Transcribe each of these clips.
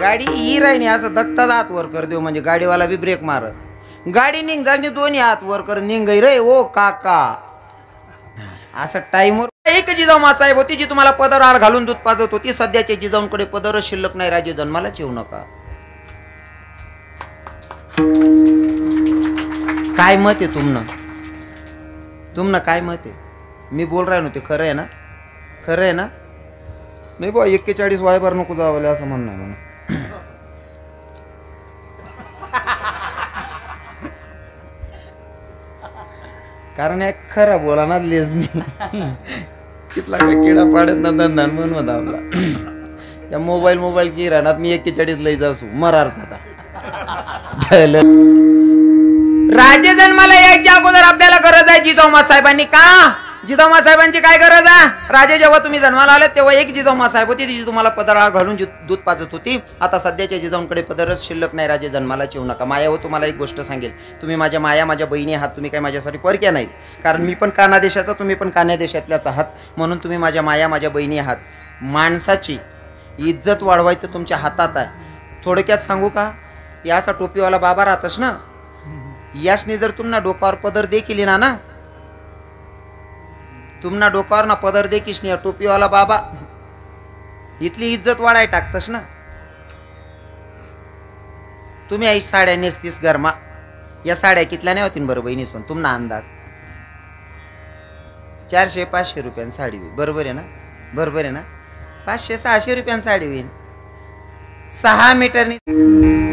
गाडी ही राहिनी असं धक्ताच हात वर कर देऊ म्हणजे गाडीवाला बी ब्रेक मारस. गाडी निघ जाणी दोन्ही हात वर कर निघ रे ओ काका असं टाईमवर. एक जिजाऊ साहेब होती जी तुम्हाला पदर आड घालून दूध पाजत होती. सध्याच्या जिजाऊंकडे पदर शिल्लक नाही. राजे जन्मालाच येऊ नका. काय मत आहे तुमनं काय मत आहे? मी बोल राय नव्हते खरं आहे ना? खरं आहे ना? नाही बा 41 वायबार नको जावले असं म्हणणं आहे म्हणून. कारण एक खरं बोला ना लेज मी तिथला काय किडा पाडत ना धंदा म्हणून होता आपला. त्या मोबाईल की राहणार मी 41 लई जासू मरार राजे जन्माला यायच्या अगोदर आपल्याला गरज आहे जिजाऊ साहेबांनी. का जिजाऊ साहेबांची काय गरज आहे? राजे जेव्हा तुम्ही जन्माला आले तेव्हा एक जिजाऊ साहेब होती जी तुम्हाला पदराळ घालून दूध पाजत होती. आता सध्याच्या जिजाऊंकडे पदरच शिल्लक नाही. राजे जन्मालाच येऊ नका. माया हो तुम्हाला एक गोष्ट सांगेल. तुम्ही माझ्या माया माझ्या बहिणी आहात. तुम्ही काय माझ्यासाठी परक्या नाहीत. कारण मी पण काना देशाचा तुम्ही पण कान्या देशातल्याच आहात. म्हणून तुम्ही माझ्या माया माझ्या बहिणी आहात. माणसाची इज्जत वाढवायचं तुमच्या हातात आहे. थोडक्यात सांगू का? याचा टोपीवाला बाबा राहतस ना, यासने जर तुम्हाला डोक्यावर पदर दे केली ना तुम्हाला डोक्यावर ना पदर दे किस नाही टोपीवाला बाबा इथली इज्जत वाढाय टाकतस ना. तुम्ही आई साड्या नेसतीस गरमा. या साड्या कितल्या नाही होतील बरं बहिणी सोन? तुम्हाला अंदाज 400-500 रुपयांनी साडी होईल. बरोबर आहे ना? बरोबर आहे ना? 500-600 रुपयांनी साडी होईल. 6 मीटरनी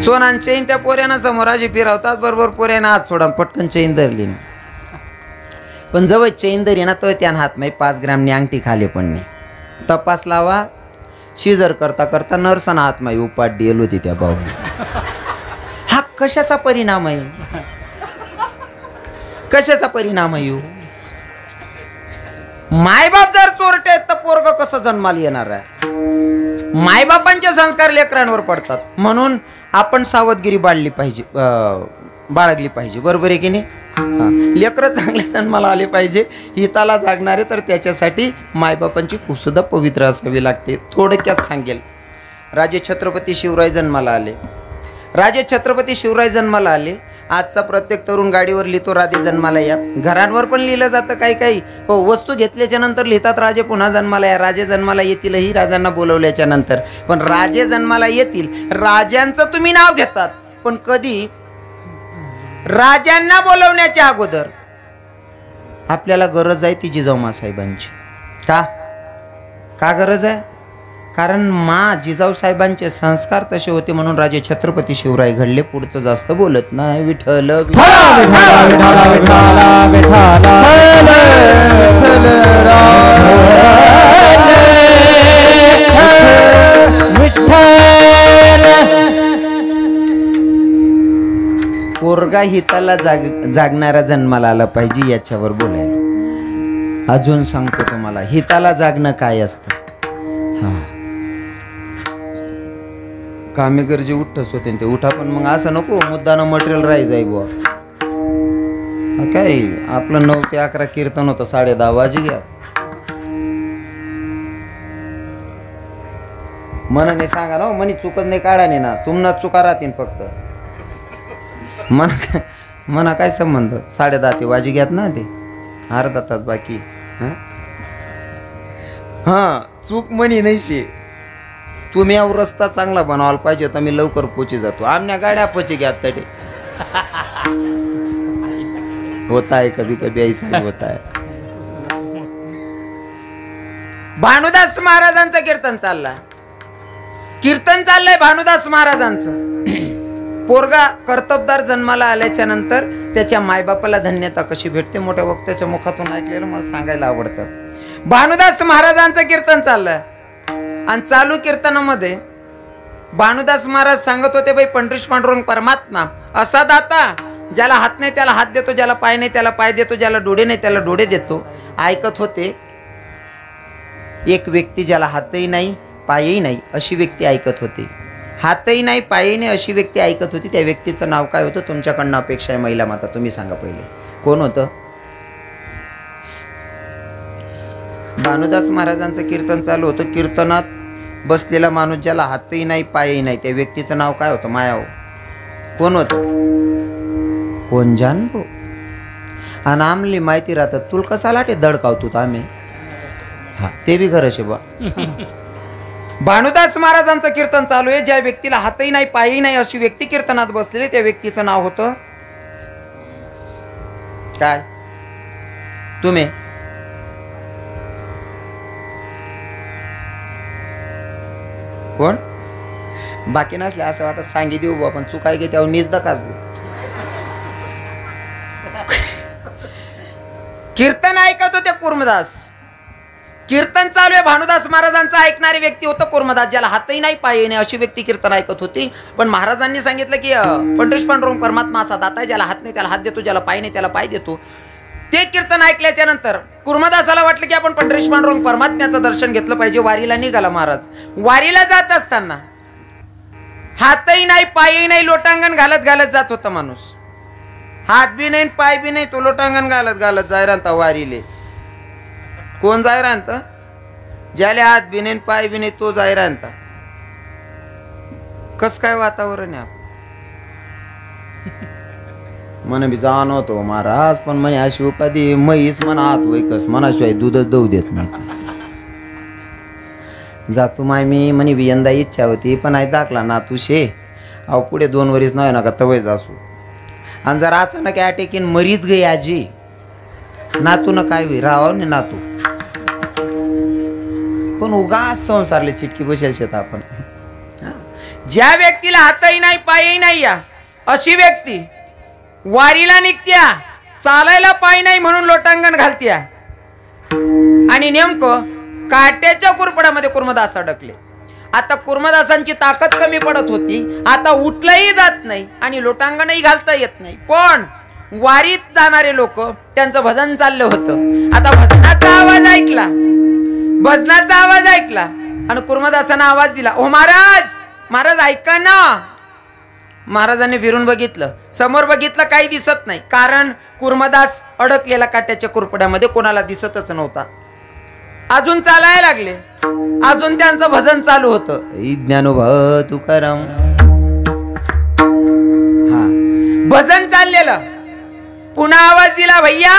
सोनान चैन त्या पोऱ्यानं समोर अशी फिरवतात. बरोबर पोऱ्यानं हात सोडा पटकन चैन धरली ना. पण जवळ चैन धरी ना तो त्यान हात नाही 5 ग्रॅमनी अंगठी खाली पण नाही. तपास लावा. शिजर करता करता नर्सन हात माई उपाट डेल होती त्या भाऊ. हा कशाचा परिणाम आहे? कशाचा परिणाम आहे? मायबाप जर चोरटे तर पोरग कसं जन्माला येणार आहे? मायबापांचे संस्कार लेकरांवर पडतात. म्हणून आपण सावधगिरी बाळगली पाहिजे. बरोबर आहे की नाही? लेकरं चांगले जन्माला आले पाहिजे. हिताला जागणारे तर त्याच्यासाठी मायबापांची खूप सुद्धा पवित्र असावी लागते. थोडक्यात सांगेल. राजे छत्रपती शिवराय जन्माला आले. आजचा प्रत्येक तरुण गाडीवर लिहितो राजे जन्माला या. घरांवर पण लिहिलं जातं काही हो. वस्तू घेतल्याच्या नंतर लिहितात राजे पुन्हा जन्माला या. राजे जन्माला येतील ही राजांना बोलवल्याच्या नंतर. पण राजे जन्माला येतील राजांचं तुम्ही नाव घेतात. पण कधी राजांना बोलवण्याच्या अगोदर आपल्याला गरज आहे ती जिजाऊ साहेबांची. का गरज आहे? कारण जिजाऊ साहेबांचे संस्कार तसे होते म्हणून राजे छत्रपती शिवराय घडले. पुढचं जास्त बोलत नाही. विठ्ठल पोरगा हिताला जागणारा जन्माला आला पाहिजे. याच्यावर बोलायला अजून सांगतो तुम्हाला हिताला जागणं काय असतं. कामे गरजे उठस होते ते उठा. पण मग असं नको मुद्दानं मटेरियल राही जाई बुवा. काय आपलं 9 ते 11 कीर्तन होतं. 10:30 वाजे घ्या. मनाने सांगा ना. मनी चुकत नाही काढा नाही ना. तुम्हाला चुका राहतील फक्त. मना काय संबंध? 10:30 ते वाजे घ्यात ना. ते अर्धा तास बाकी. चूक म्हणी नाही शे. तुम्ही रस्ता चांगला बनवायला पाहिजे तर मी लवकर पोची जातो. आमच्या गाड्या पोची घ्या तडे होता है कभी ऐसा होता है. भानुदास महाराजांचं कीर्तन चाललंय. भानुदास महाराजांचं. पोरगा कर्तबदार जन्माला आल्याच्या नंतर त्याच्या मायबापाला धन्यता कशी भेटते मोठ्या वक्त्याच्या मुखातून ऐकलेलं मला सांगायला आवडतं. भानुदास महाराजांचं कीर्तन चाललंय आणि चालू कीर्तनामध्ये भानुदास महाराज सांगत होते बाई पंढरीश पांडुरंग परमात्मा असा दाता ज्याला हात नाही त्याला हात देतो, ज्याला पाय नाही त्याला पाय देतो, ज्याला डोळे नाही त्याला डोळे देतो. ऐकत होते एक व्यक्ती ज्याला हातही नाही पायही नाही अशी व्यक्ती ऐकत होती. हातही नाही पायही नाही अशी व्यक्ती ऐकत होती. त्या व्यक्तीचं नाव काय होतं? तुमच्याकडनं अपेक्षा आहे महिला माता. तुम्ही सांगा पहिले कोण होतं? भानुदास महाराजांचं कीर्तन चालू होतं. कीर्तनात बसलेला माणूस ज्याला हातही नाही पायही नाही त्या व्यक्तीचं नाव काय होतं मायाव? कोण होतं? कोण जाणबो. आणि आमली माहिती राहतात तुला कसा लाटे दडकावतो आम्ही. हा ते बी खरं शे बा. भानुदास महाराजांचं कीर्तन चालू आहे. ज्या व्यक्तीला हातही नाही पायही नाही अशी व्यक्ती कीर्तनात बसलेली त्या व्यक्तीचं नाव होतं काय? तुम्ही कोण? बाकी नसले असं वाटत सांगी देऊ बा पण चुकाय घे त्यावर निज दकाच. कीर्तन ऐकत होते कुर्मदास. कीर्तन चालू आहे भानुदास महाराजांचा. ऐकणारी व्यक्ती होतं कुर्मदास. ज्याला हातही नाही पायही नाही अशी व्यक्ती कीर्तन ऐकत होती. पण महाराजांनी सांगितलं की पंढरीश पांडुरंग परमात्मा असा दाता आहे ज्याला हात नाही त्याला हात देतो, ज्याला पाय नाही त्याला पाय देतो. ते कीर्तन ऐकल्याच्या नंतर कुर्मदासाला वाटलं की आपण पंढरीश पांडुरंग परमात्म्याचं दर्शन घेतलं पाहिजे. वारीला निघाला महाराज. वारीला जात असताना हातही नाही पायही नाही लोटांगण घालत घालत जात होता माणूस. हात बी नाही पाय बी नाही तो लोटांगण घालत घालत जाय राहता वारीले. कोण जाय राहता? ज्याला हात बी नाही पाय बी नाही तो जाय राहता. कस काय वातावरण आहे? म्हणे बी जाण होतो महाराज पण म्हणे अशी उपाधी म्हैस म्हणा आत वैकस मनाशिवाय दूधच देऊ देत नाही. जातो माय मी म्हणे बी यंदा इच्छा होती पण आई दाखला ना तू शे अहो पुढे 2 वरीस नव्हे नका तवय जासू. आणि जर अचानक अटॅकीन मरीच गई आजी नातू न काय होई राहाव ने नातू. पण उगाच संसारले चिटकी बसेल शेत आपण. ज्या व्यक्तीला हातही नाही पायही नाही या अशी व्यक्ती वारीला निघत्या. चालायला पाय नाही म्हणून लोटांगण घालत्या. आणि नेमकं काट्याच्या कुरपड्यामध्ये कुर्मदास अडकले. आता कुर्मदासांची ताकद कमी पडत होती. आता उठलंही जात नाही आणि लोटांगणही घालता येत नाही. पण वारीत जाणारे लोक त्यांचं भजन चाललं होतं. आता भजनाचा आवाज ऐकला. भजनाचा आवाज ऐकला आणि कुर्मदासांना आवाज दिला. ओ महाराज महाराज ऐका ना. महाराजांनी फिरून बघितलं. समोर बघितलं काही दिसत नाही. कारण कुर्मदास अडकलेला काट्याच्या कुरपड्यामध्ये कोणाला दिसतच नव्हता. अजून चालायला लागले. अजून त्यांचं भजन चालू होतं. ज्ञानोबा तुकाराम. हा भजन चाललेलं. पुन्हा आवाज दिला. भैया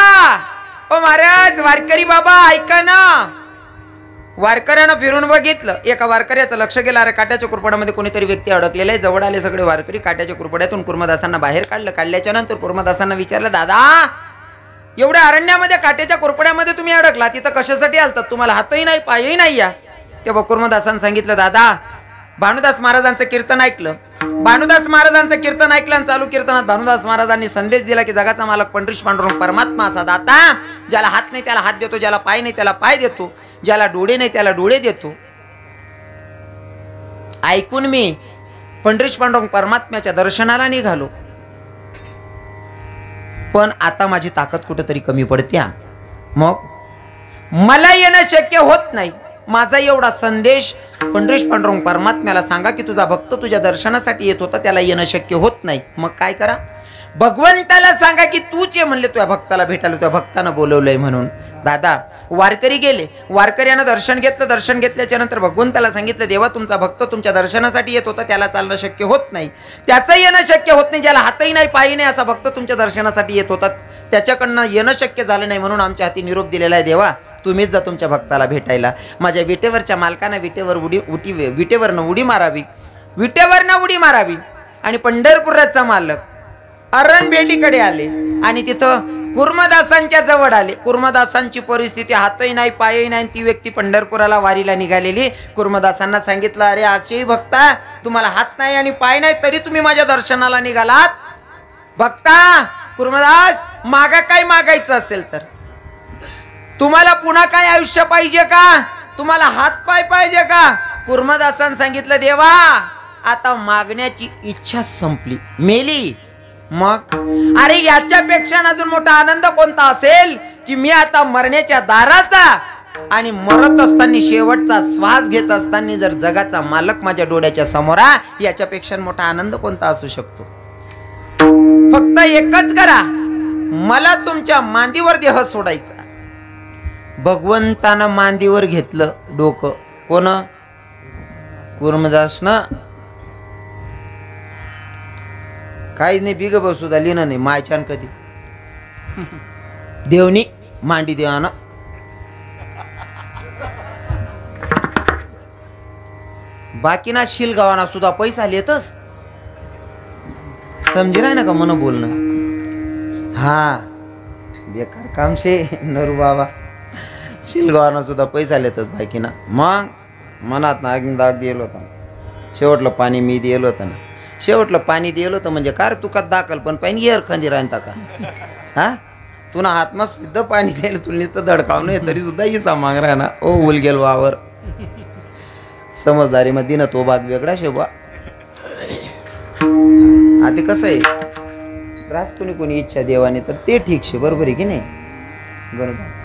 ओ महाराज वारकरी बाबा ऐका ना. वारकऱ्यानं फिरून बघितलं. एका वारकऱ्याचं लक्ष गेलं. अरे काट्याच्या कुरपड्यामध्ये कोणीतरी व्यक्ती अडकलेला आहे. जवळ आले सगळे वारकरी. काट्याच्या कुरपड्यातून कुर्मदासांना बाहेर काढलं. काढल्याच्या नंतर कुर्मदासांना विचारलं दादा एवढ्या अरण्यामध्ये काट्याच्या कुरपड्यामध्ये तुम्ही अडकला तिथं कशासाठी आलतात? तुम्हाला हातही नाही पायही नाही या. तेव्हा कुर्मदासांनी सांगितलं दादा भानुदास महाराजांचं कीर्तन ऐकलं. भानुदास महाराजांचं कीर्तन ऐकलं आणि चालू कीर्तनात भानुदास महाराजांनी संदेश दिला की जगाचा मालक पंढरीश पांडुरंग परमात्मा असा दाता ज्याला हात नाही त्याला हात देतो, ज्याला पाय नाही त्याला पाय देतो, ज्याला डोळे नाही त्याला डोळे देतो. ऐकून मी पंढरीश पांडुरंग परमात्म्याच्या दर्शनाला निघालो. पण आता माझी ताकद कुठेतरी कमी पडते. मग मला येणं शक्य होत नाही. माझा एवढा संदेश पंढरीश पांडुरंग परमात्म्याला सांगा की तुझा भक्त तुझ्या दर्शनासाठी येत होता त्याला येणं शक्य होत नाही. मग काय करा? भगवंताला सांगा की तूच ये म्हणले तुझ्या भक्ताला भेटायला, तुझ्या भक्तानं बोलवलंय म्हणून. दादा वारकरी गेले. वारकऱ्यानं दर्शन घेतलं. दर्शन घेतल्याच्या नंतर भगवंताला सांगितलं देवा तुमचा भक्त तुमच्या दर्शनासाठी येत होता त्याला चालणं शक्य होत नाही, त्याचं येणं शक्य होत नाही. ज्याला हातही नाही पायही नाही असा भक्त तुमच्या दर्शनासाठी येत होता त्याच्याकडनं येणं शक्य झालं नाही म्हणून आमच्या हाती निरोप दिलेला आहे. देवा तुम्हीच जा तुमच्या भक्ताला भेटायला. माझ्या विटेवरच्या मालकानं विटेवरनं उडी मारावी, विटेवरनं उडी मारावी. आणि पंढरपुराचा मालक अरणबेलीकडे आले आणि तिथं कुर्मदासांच्या जवळ आले. कुर्मदासांची परिस्थिती हातही नाही पायही नाही. ती व्यक्ती पंढरपुराला वारीला निघालेली. कुर्मदासांना सांगितलं अरे असेही भक्ता तुम्हाला हात नाही आणि पाय नाही तरी तुम्ही माझ्या दर्शनाला निघालात. भक्ता कुर्मदास मागा काय मागायचं असेल तर तुम्हाला पुन्हा काय आयुष्य पाहिजे का? तुम्हाला हात पाय पाहिजे का? कुर्मदासांनी सांगितलं देवा आता मागण्याची इच्छा संपली, मेली. मग अरे याच्यापेक्षा अजून मोठा आनंद कोणता असेल की मी आता मरण्याच्या दारात आणि मरत असताना शेवटचा श्वास घेत असताना जर जगाचा मालक माझ्या डोळ्याच्या समोर याच्यापेक्षा मोठा आनंद कोणता असू शकतो? फक्त एकच करा, मला तुमच्या मांडीवर देह सोडायचा. भगवंतानं मांडीवर घेतलं डोकं. कोण? कुर्मदास ना काहीच नाही बिग बसू दा लिहिणं नाही मायछान कधी देवनी मांडी देवा ना बाकी ना शिलगावाना सुद्धा पैसा लेतच समजी राय ना का मन बोलणं हा बेकार काम शे नरू बाबा शिलगावाना सुद्धा पैसा लेतच बाकी ना मग मनात ना दाग दिलं होता शेवटलं पाणी मी दिलं होतं ना शेवटलं पाणी दिलं होतं म्हणजे कार तुका दाखल पण पाणी येर खंदी राहता का हा तुला हातमा सिद्ध पाणी द्यायला तुला नुसतं धडकाव नाही तरी सुद्धा हिसा माग राहा ना ओ उल गेल वावर समजदारी मध्ये ना तो भाग वेगळा शेवा आधी कसं आहे रास कोणी कोणी इच्छा देवाने तर ते ठीक शे बरोबर आहे की नाही गणपती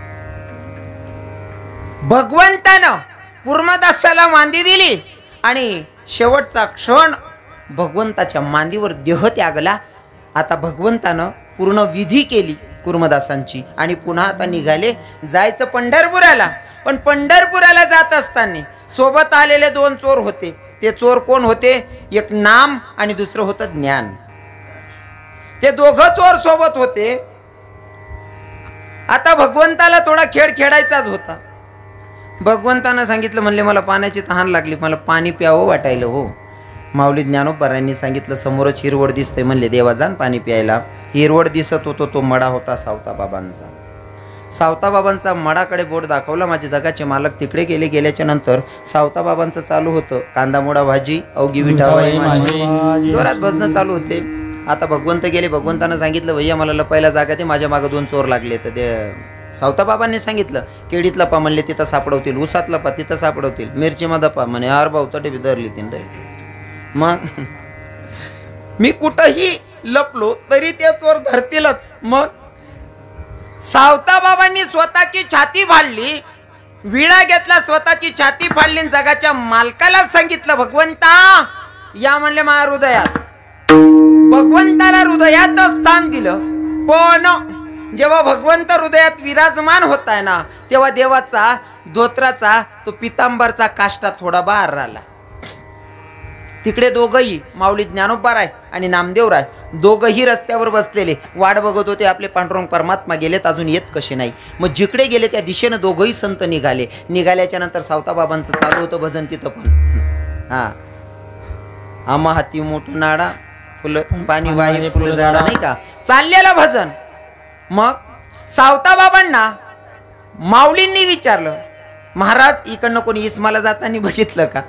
भगवंतानं कुर्मदासाला मांदी दिली आणि शेवटचा क्षण भगवंताच्या मांदीवर देह त्यागला आता भगवंतानं पूर्ण विधी केली कुर्मदासांची आणि पुन्हा आता निघाले जायचं पंढरपुराला पण पंढरपुराला जात असताना सोबत आलेले दोन चोर होते ते चोर कोण होते एक नाम आणि दुसरं होतं ज्ञान ते दोघं चोर सोबत होते आता भगवंताला थोडा खेळ खेळायचाच होता भगवंतानं सांगितलं म्हणले मला पाण्याची तहान लागली मला पाणी प्यावं वाटायलं हो माऊली ज्ञानोबारायांनी सांगितलं समोरच हिरवड दिसते म्हणले देवा जाण पाणी प्यायला हिरवड दिसत होतो तो मडा होता सावताबाबांचा मडाकडे बोट दाखवला माझे जगाचे मालक तिकडे गेले गेल्याच्या नंतर सावताबाबांचं चालू होतं कांदा मोडा भाजी अवघी विठाबाई माझी जोरात भजनं चालू होते आता भगवंत गेले भगवंतानं सांगितलं भैया मला लपायला जागा ते माझ्या मागं दोन चोर लागले तर ते सावताबाबांनी सांगितलं केडीत लपा म्हणले तिथं सापडवतील उसात लपा तिथं सापडवतील मिरची मध्ये पा म्हणे आर भाऊ तटे धरली तीन मग मी कुठंही लपलो तरी ते चोर धरतीलच मग सावताबाबांनी स्वतःची छाती फाडली विडा घेतला स्वतःची छाती फाडली जगाच्या मालकाला सांगितलं भगवंता या म्हणले माझ्या हृदयात भगवंताला हृदयातच स्थान दिलं पण जेव्हा भगवंत हृदयात विराजमान होताय ना तेव्हा देवाचा धोत्राचा तो पितांबरचा काष्टा थोडा बाहेर राहिला तिकडे दोघंही माऊली ज्ञानोबाराय आणि नामदेवराय दोघंही रस्त्यावर बसलेले वाट बघत होते आपले पांडुरंग परमात्मा गेलेत अजून येत कसे नाही मग जिकडे गेले त्या दिशेनं दोघंही संत निघाल्याच्या नंतर सावताबाबांचं चालू होतं भजन तिथं पण हा आम्हा हाती मोठं नाडा फुलं पाणी वाही फुलं झाडा नाही का चाललेलं भजन मग सावताबाबांना माऊलींनी विचारलं महाराज इकडनं कोणी इस्माला जाताना बघितलं का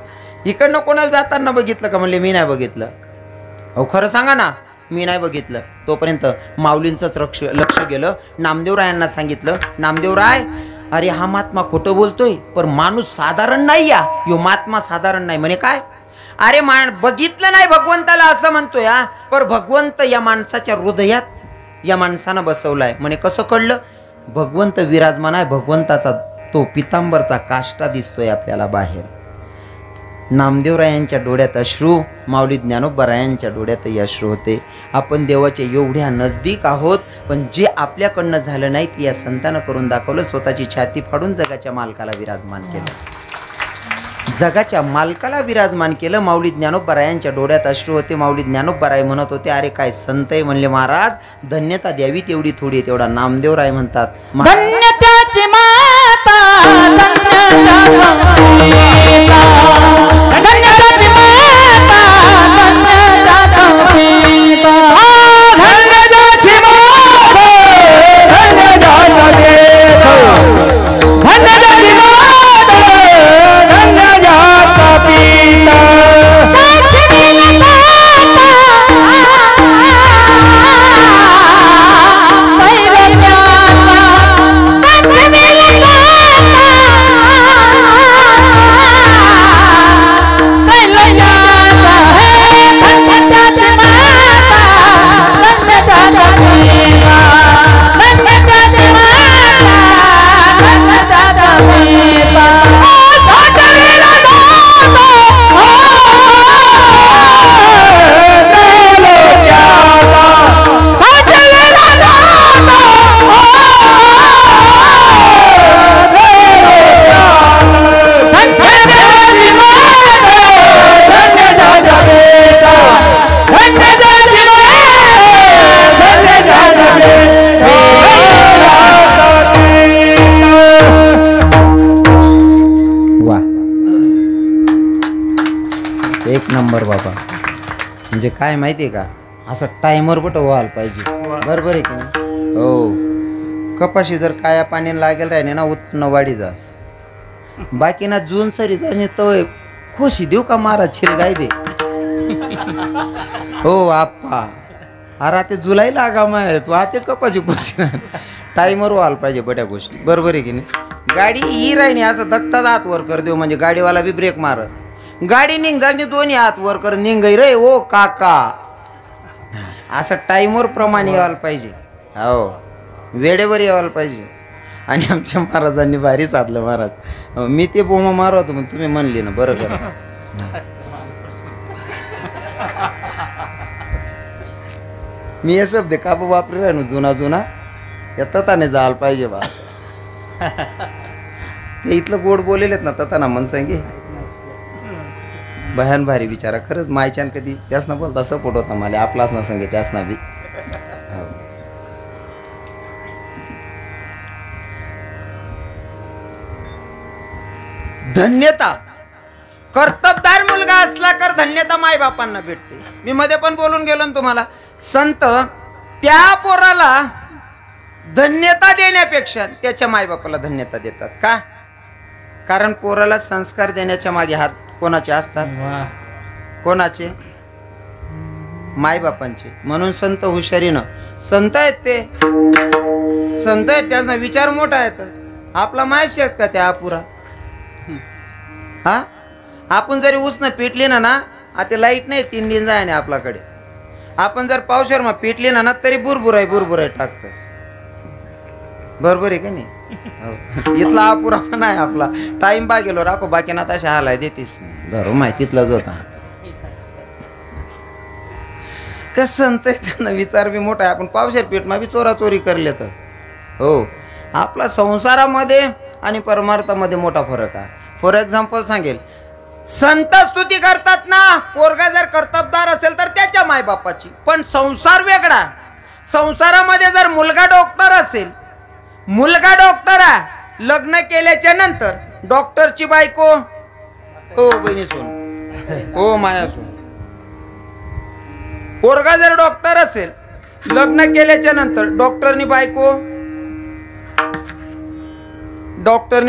इकडनं कोणाला जाताना बघितलं का म्हणले मी नाही बघितलं अहो खरं सांगा ना मी नाही बघितलं तोपर्यंत माऊलींचंच लक्ष गेलं नामदेवरायांना सांगितलं नामदेवराय अरे हा महात्मा खोटं बोलतोय पण माणूस साधारण नाही या यो महात्मा साधारण नाही म्हणे काय अरे बघितलं नाही भगवंताला असं म्हणतोय हा पण भगवंत या माणसाच्या हृदयात या माणसानं बसवलाय म्हणे कसं कळलं भगवंत विराजमान आहे भगवंताचा तो पितांबरचा काष्टा दिसतोय आपल्याला बाहेर नामदेवरायांच्या डोळ्यात अश्रू माऊली ज्ञानोबारायांच्या डोळ्यातही अश्रू होते आपण देवाच्या एवढ्या नजदीक आहोत पण जे आपल्याकडनं झालं नाही ते या संतानं करून दाखवलं स्वतःची छाती फाडून जगाच्या मालकाला विराजमान केलं जगाच्या मालकाला विराजमान केलं माऊली ज्ञानोबारायांच्या डोळ्यात अश्रू होते माऊली ज्ञानोबाराय म्हणत होते अरे काय संत आहे म्हणले महाराज धन्यता द्यावी तेवढी थोडी तेवढा नामदेवराय म्हणतात धन्यताची माता धन्यताची नंबर बाबा. म्हणजे काय माहिती आहे का, असं टायमर बट व्हायला पाहिजे. बरोबर आहे की नाही? हो. कपाशी जर काया पाणी लागेल राहिले ना उत्पन्न वाढी जास. बाकी ना जून सरी जाणे तवय खुशी देऊ का महाराज शिलगाय दे. हो आप्पा. अरे ते जुलाई लागा माय तू आता कपाशी खुशी टायमर व्हायला पाहिजे बड्या गोष्टी. बरोबर आहे की नाही? गाडी ही राहिनी असं धक्ताच हात वर कर देऊ म्हणजे गाडीवाला बी ब्रेक मारस. गाडी निघ जाणे दोन्ही हात वर कर निघाई रे ओ काका. असं टाईमवर प्रमाणे यायला पाहिजे. हो वेळेवर यायला पाहिजे. आणि आमच्या महाराजांनी भारी साधलं महाराज. मी ते बोमा मारत होतो मग तुम्ही म्हणले ना बरं करा. मी हे शब्द का वापरे राहिलो जुना जुना या तताने जायला पाहिजे बा. ते इथलं गोड बोलेलेत ना तताना मन सांगे भयान भारी विचारा. खरंच मायच्यान कधी त्याच ना बोलता सपोर्ट होता मला आपलाच ना सांगे त्याच ना बी. धन्यता कर्तबदार मुलगा असला तर धन्यता माय बापांना भेटते. मी मध्ये पण बोलून गेलो ना तुम्हाला. संत त्या पोराला धन्यता देण्यापेक्षा त्याच्या मायबापाला धन्यता देतात. का? कारण पोराला संस्कार देण्याच्या मागे हात कोणाचे असतात? कोणाचे? मायबापांचे. म्हणून संत हुशारीनं संत आहेत ते संत आहेत त्यांना विचार मोठा आहेत. आपला माय शेक का त्या अपुरा. हा आपण जरी उसनं पिटली ना आता लाईट नाही 3 दिन जाय ना आपल्याकडे. आपण जर पावशर मग पिटली ना तरी बुरबुराय टाकतस. बरोबर आहे का नाही? इथला अपुरा नाही आपला. टाइम बा गेलो राखो बाकी ना तशा हालाय देतीस धरू माहितीतलाच होता. त्या संत त्यांना विचार बी मोठा आहे. आपण पावशर पीठ मा बी चोराचोरी करले तर हो. आपला संसारामध्ये आणि परमार्थामध्ये मोठा फरक आहे. फॉर एक्झाम्पल सांगेल संत स्तुती करतात ना पोरगा जर कर्तबदार असेल तर त्याच्या मायबापाची. पण संसार वेगळा. संसारामध्ये जर मुलगा डॉक्टर असेल मुलगा डॉक्टर आहे लग्न केल्याच्या नंतर डॉक्टरची बायको हो बहिणी सोन हो माया सोन. पोरगा जर डॉक्टर असेल लग्न केल्याच्या नंतर डॉक्टरनी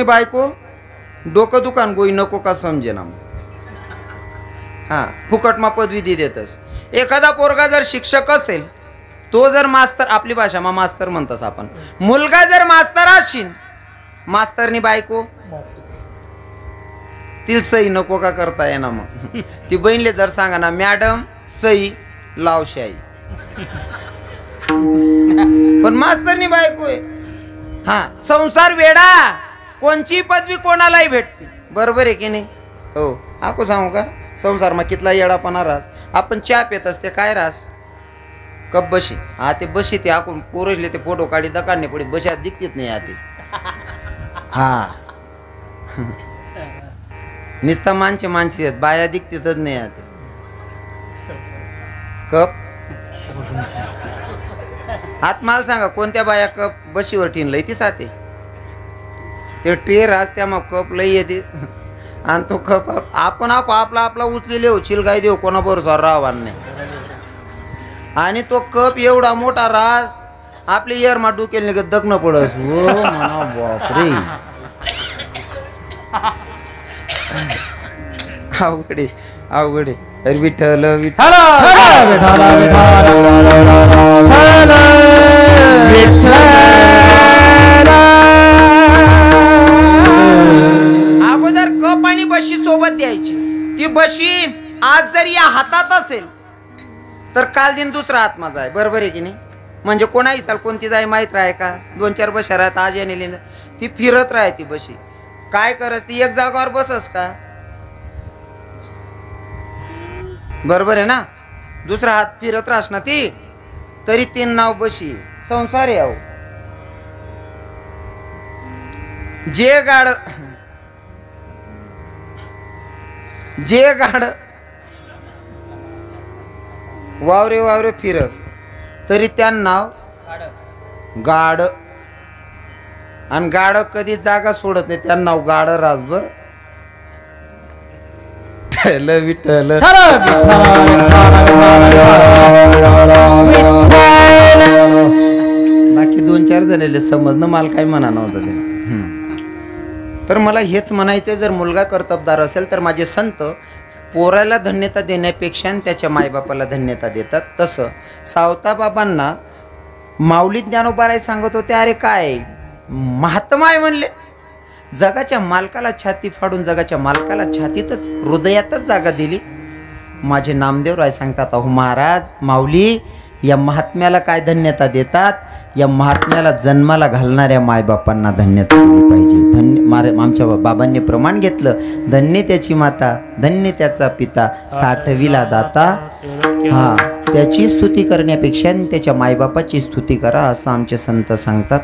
बायको डोकं दुकान गोई नको का समजे ना. हा फुकटमा पदवी देतस. एखादा पोरगा जर शिक्षक असेल तो जर मास्तर आपली भाषा मा मास्तर म्हणतस आपण. मुलगा जर मास्तर असशील मास्तरनी बायको ती सही नको का करता येणार. मग ती बहिणीले जर सांगा ना मॅडम सही लावशाई पण मास्तरनी बायको आहे. हा संसार वेडा. कोणची पदवी कोणालाही भेटते. बरोबर आहे की नाही? हो. आपण सांगू का संसार मग कितला येडापणा रास. आपण चहा पेत असते काय रास कप बशी. हा ते बशी ते आपण पोरले ते फोटो काढी दकाडणे पुढे बशात दिखतीत नाही आते. हा निस्ता माणसे बाया दिखतीतच नाही आते. कप आत मला सांगा कोणत्या बाया कप बशीवर ठेवलंय ती साते ते ट्रे रास त्या मग कप लई येते. आणि तो कप आपण आपला उचलेले हो चिलगाय देऊ कोणा बरोबर राहणार नाही. आणि तो कप एवढा मोठा रास आपले इयरमा डोकेल निघत दखणं पडस. हो म्हणा बापरे अवघडे अवघडे. अरे विठ्ठल विठ्ठल अगोदर कप आणि बशी सोबत द्यायची. ती बशी आज जर या हातात असेल तर काल दिन दुसरा हात माझा आहे. बरोबर आहे की नाही? म्हणजे कोणाही साल कोणती जाय माहीत राहे का 2-4 बशा राहत आज येणे ती फिरत राहे. ती बशी काय करत ती एक जागावर बसस का? बरोबर आहे ना? दुसरा हात फिरत राहस ना ती तरी 3 नाव बशी. संसार आहे. जे गाड वावरे फिरस तरी त्या नाव गाड. आणि गाड कधी जागा सोडत नाही त्या नाव गाड रासभर विठ्ठल विठ्ठल बाकी 2-4 जणांना समजणं मला काय म्हणा नव्हतं ते. तर मला हेच म्हणायचं, जर मुलगा कर्तबदार असेल तर माझे संत पोराला धन्यता देण्यापेक्षा त्याच्या मायबापाला धन्यता देतात. तसं सावताबाबांना माऊली ज्ञानोबाराय सांगत होते, अरे काय महात्मा आहे म्हणले, जगाच्या मालकाला छाती फाडून जगाच्या मालकाला छातीतच हृदयातच जागा दिली. माझे नामदेवराय सांगतात, अहो महाराज माऊली या महात्म्याला काय धन्यता देतात, या महात्म्याला जन्माला घालणाऱ्या मायबापांना धन्यता दिली पाहिजे. आमच्या बाबांनी प्रमाण घेतलं, धन्य त्याची माता धन्य त्याचा पिता साठविला दाता. हा, त्याची स्तुती करण्यापेक्षा त्याच्या मायबापाची स्तुती करा असं आमचे संत सांगतात.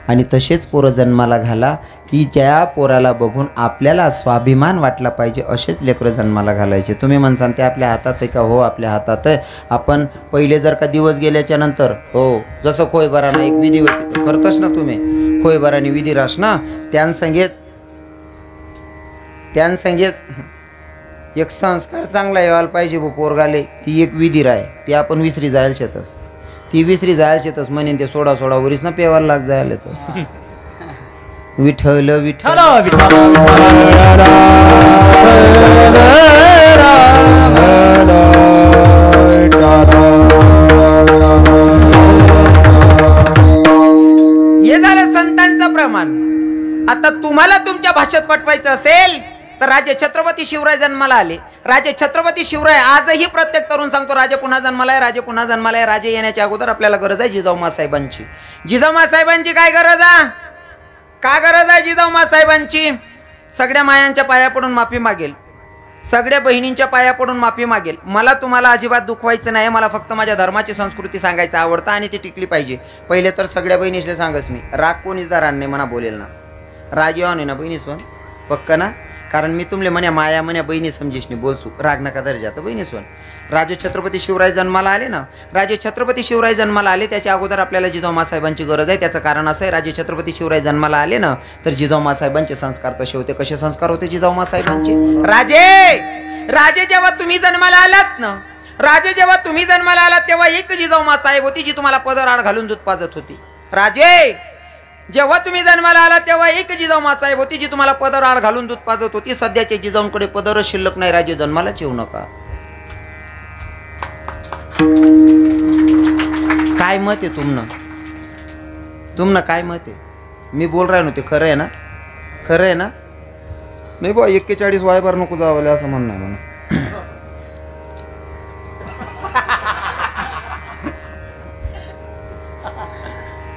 आणि तसेच पोरं जन्माला घाला की ज्या पोराला बघून आपल्याला स्वाभिमान वाटला पाहिजे असेच लेकरं जन्माला घालायचे. तुम्ही म्हणसान ते आपल्या हातात आहे का? हो आपल्या हातात आहे. आपण पहिले जर का दिवस गेल्याच्या नंतर हो जसं खोयबरानं एक विधी करतस ना तुम्ही, खोयबराने विधी रास ना, त्यांसंगेच एक संस्कार चांगला यायला पाहिजे बो पोरगाले. ती एक विधी राय, ती आपण विसरी जायला शेतस, ती विसरी जायला शेतस म्हणेन ते सोडा वरीस ना पेवायला लाग जायला येतस. विठ्ठल विठ्ठल हे झालं संतांचं प्रमाण. आता तुम्हाला तुमच्या भाषेत पटवायचं असेल तर राजे छत्रपती शिवराय जन्माला आले. राजे छत्रपती शिवराय आजही प्रत्येक तरुण सांगतो राजे पुन्हा जन्माला आहे, राजे पुन्हा जन्माला आहे. राजे येण्याच्या अगोदर आपल्याला गरज आहे जिजाऊ साहेबांची. जिजाऊ साहेबांची काय गरज आहे? का गरज आहे जिजाऊ साहेबांची? सगळ्या मायांच्या पाया पडून माफी मागेल, सगळ्या बहिणींच्या पाया पडून माफी मागेल. मला तुम्हाला अजिबात दुखवायचं नाही, मला फक्त माझ्या धर्माची संस्कृती सांगायचं आवडतं आणि ती टिकली पाहिजे. पहिले तर सगळ्या बहिणीसले सांगस मी, राग कोणीच दारान नाही म्हणा बोलेल ना, राग येऊ नाही ना बहिणी सोन पक्क ना, कारण मी तुमले म्हण्या माया म्हण्या बहिणी समजीश नाही बोलसू, राग नका दर्जात बहिणी सोन. राजे छत्रपती शिवराय जन्माला आले ना, राजे छत्रपती शिवराय जन्माला आले त्याच्या अगोदर आपल्याला जिजाऊ साहेबांची गरज आहे. त्याचं कारण असं आहे, राजे छत्रपती शिवराय जन्माला आले ना तर जिजाऊ साहेबांचे संस्कार तसे होते. कसे संस्कार होते जिजाऊ साहेबांचे? राजे जेव्हा तुम्ही जन्माला आलात ना, राजे जेव्हा तुम्ही जन्माला आलात तेव्हा एक जिजाऊ साहेब होती जी तुम्हाला पदराड घालून दूध पाजत होती. राजे जेव्हा तुम्ही जन्माला आलात तेव्हा एक जिजाऊ साहेब होती जी तुम्हाला पदराड घालून दूध पाजत होती. सध्याच्या जिजाऊंकडे पदर शिल्लक नाही. राजे जन्मालाच येऊ नका. काय मत आहे तुमनं काय मत आहे? मी बोल राय नव्हते, खरं आहे ना? खरं आहे ना? नाही बा 41 वायबार नको जावले असं म्हणणं आहे म्हणा.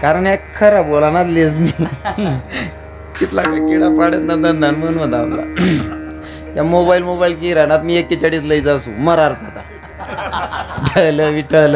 कारण एक खरं बोला ना लेज मी कितला का किडा पाडत ना धंदा म्हणून होता आपला. या मोबाईल की राहणार मी 41 लई जासू मरार्थ आता. विठ्ठल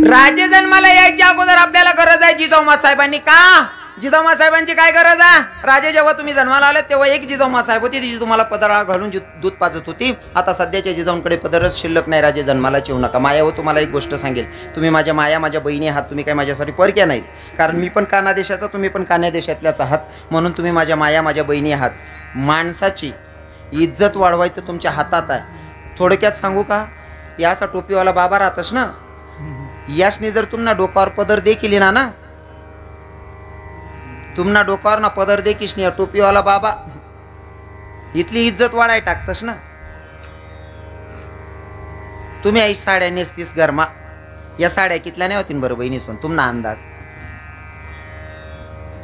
राजे जन्माला यायच्या अगोदर आपल्याला गरज आहे जिजाऊ साहेबांनी. का जिजाऊ साहेबांची काय गरज आहे? राजे जेव्हा तुम्ही जन्माला आले तेव्हा एक जिजाऊ साहेब होती जी तुम्हाला पदराळ घालून दूध पाजत होती. आता सध्याच्या जिजाऊंकडे पदरच शिल्लक नाही. राजे जन्माला येऊ नका. माया हो, तुम्हाला एक गोष्ट सांगेल, तुम्ही माझ्या माया माझ्या बहिणी आहात. तुम्ही काय माझ्यासाठी परक्या नाहीत, कारण मी पण काना देशाचा, तुम्ही पण कान्या देशातल्याच आहात. म्हणून तुम्ही माझ्या माया माझ्या बहिणी आहात. माणसाची इज्जत वाढवायचं तुमच्या हातात आहे. थोडक्यात सांगू का, याचा टोपीवाला बाबा राहतस ना, यासने जर तुम्हाला डोक्यावर पदर दे केली ना तुम्हाला डोक्यावर ना पदर दे किसने टोपीवाला बाबा इथली इज्जत वाढाय टाकतस ना. तुम्ही आई साड्या नेसतीस गरमा, या साड्या कितल्या नाही होतीन बरं बहिणी सोन? तुम्हाला अंदाज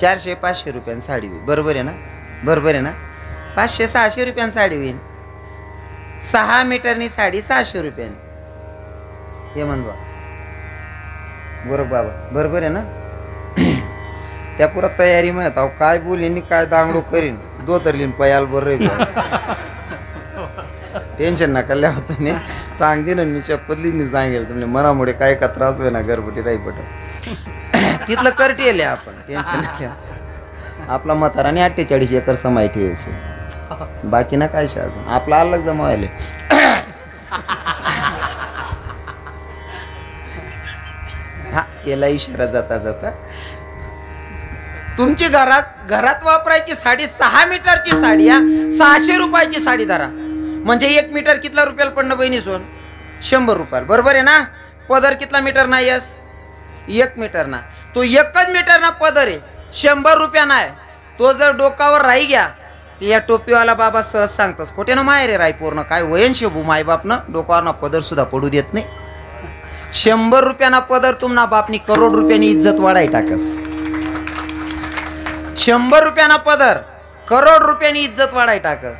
400-500 रुपयां साडी होईल. बरोबर आहे ना? बरोबर आहे ना? 500-600 रुपयां साडी होईल. 6 मीटरनी साडी 600 रुपयांनी. हे म्हणवा बरोबर बाबा, बरोबर आहे ना? त्या पुरा तयारी माहित अहो काय बोलीन काय दांगडो करीन दोतरलीन पयाल बरं. टेन्शन नका लिहा तुम्ही, सांग दे ना मी शपथलीच सांगेल तुमच्या मनामुळे काय का त्रास होय ना घरपटी राईपट तिथलं करटी येले आपण. टेन्शन नका. आपला म्हाताराने 48 एकर समाई ठेवायची, बाकी ना काय अजून आपला अलग जमावायले. हा केला इशारा जाता जाता. तुमची घरात वापरायची साडी 6 मीटरची साडी, 600 रुपयाची साडी धरा. म्हणजे 1 मीटर कितला रुपयाला पडणं बहिणी सोन? 100 रुपयाला. बरोबर आहे ना? पदर कितला मीटर नाही? 1 मीटर ना. तो 1च मीटर ना पदर आहे, 100 रुपया नाही. तो जर डोकावर राही घ्या तर या टोपीवाला बाबा सहज सांगतस खोटे ना मायरे राय पूर्ण काय वयन शेबू मायबापनं डोकावर ना पदर सुद्धा पडू देत नाही. 100 रुपयाना पदर तुमना बापनी करोड रुपयानी इज्जत वाढाय टाकस. 100 रुपयाना पदर करोड रुपयानी इज्जत वाढाय टाकस.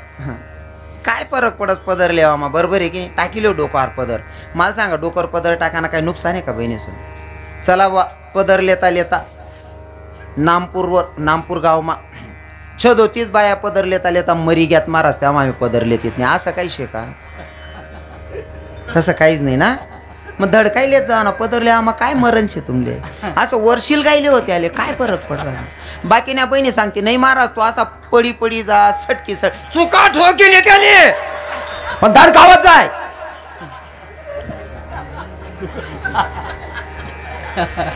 काय फरक पडस पदर लेवा? बरोबर आहे की टाकी लो डोकावर पदर. मला सांगा डोकर पदर टाकाना काय नुकसान आहे का बहिणीसून? चला वा पदर लेता लेता नामपूर गावमा 36 बाया पदर लेता लेता मरी घ्यात महाराज तेव्हा आम्ही पदर लेत येत नाही. असं काही शे का? तसं काहीच नाही ना. मग धडकाई लेत जा ना पदर लिहा. मग काय मरण शे तुमले? असं वर्षील गायले होते आले काय फरक पडला? बाकी ना बहिणी सांगते नाही महाराज तो असा पडी जा सटकी चुका ठो केली त्याने पण धडकावत जाय.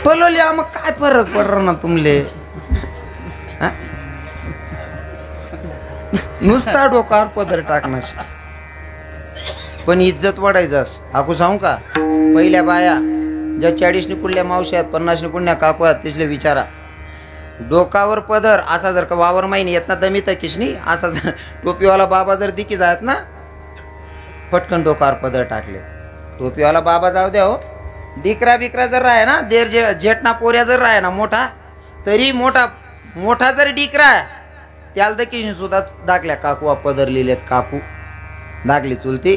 पलोल्या मग काय फरक पडणार ना तुमले? नुसता डोकार पदर टाकणार. पण इज्जत वाढायचास. आकू सांगू का? पहिल्या बाया ज्या 40 पुढल्या मावशी आहेत, 50 पुढल्या काकू आहेत, तिथले विचारा डोकावर पदर असा जर का वावर माहिनी येत ना दमित किशनी असा जर टोपीवाला बाबा जर दिकी जात ना पटकन डोकावर पदर टाकले. टोपीवाला बाबा जाऊ द्या हो. डिकरा बिकरा जर राहे ना देर जेठना पोऱ्या जर राहे ना मोठा तरी मोठा जर डिकरा त्याला दकीशनी सुद्धा दाखल्या काकू पदर लिहिलेत. काकू दाखली चुलती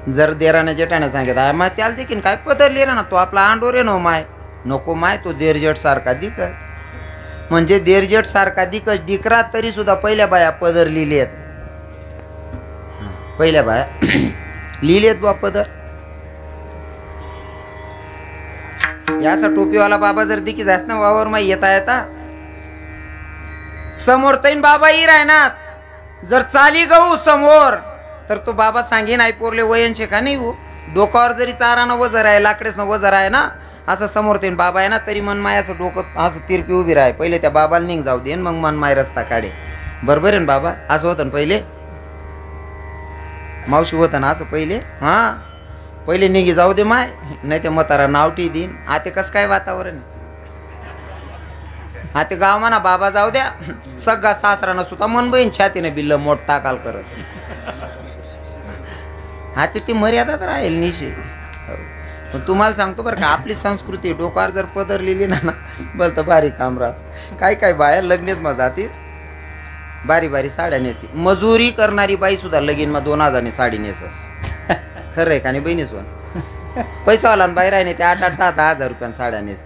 जर देराने जेठाने सांगितलं आहे माय त्याला देखील काय पदर लिहिला ना तो आपला अंडोरे नो माय नको माय तो देरजेट सारखा दिकत. म्हणजे देरजेट सारखा दिकत डिकरा तरी सुद्धा पहिल्या बाया पदर लिहिलेत. पहिल्या बाया लिहिलेत बा पदर. याचा टोपीवाला बाबा जर दिकी जात ना वावर माय येता समोर तैन बाबा ही राहणार. जर चाली गहू समोर तर तो बाबा सांगेन आई पोरले वयनशे का नाही हो. डोकावर जरी चारानं वजर आहे लाकडेच ना वजर आहे ना असं समोर तैन बाबा आहे ना तरी मनमाय असं डोकं असं तिरपी उभी राहे. पहिले त्या बाबाला निघ जाऊ दे मग मनमाय रस्ता काढे. बरोबर आहे ना बाबा? असं होतं ना पहिले मावशी होतं ना असं पहिले. हां पहिले निघी जाऊ दे माय नाही ते म्हातारा नावटी देईन. आता कसं काय वातावरण? आता गाव म्हणा बाबा जाऊ द्या सगळा सासरानं सुद्धा मन बहीण छातीने बिल्ल मोठ टाकाल करत. आता ती मर्यादात राहील निशे. पण तुम्हाला सांगतो बरं का आपली संस्कृती डोकार जर पदर लिहिली ना बोलतं भारी काम राहत. काय बाया लग्नेच मग जाते बारी साड्या नेसते. मजुरी करणारी बाई सुद्धा लगीन मग 2000 साडी नेसस. खरं आहे का नाही बहिणीच? पैसावाला बाहेर आहे ना ते 8-10 हजार रुपयाने साड्या नेसते.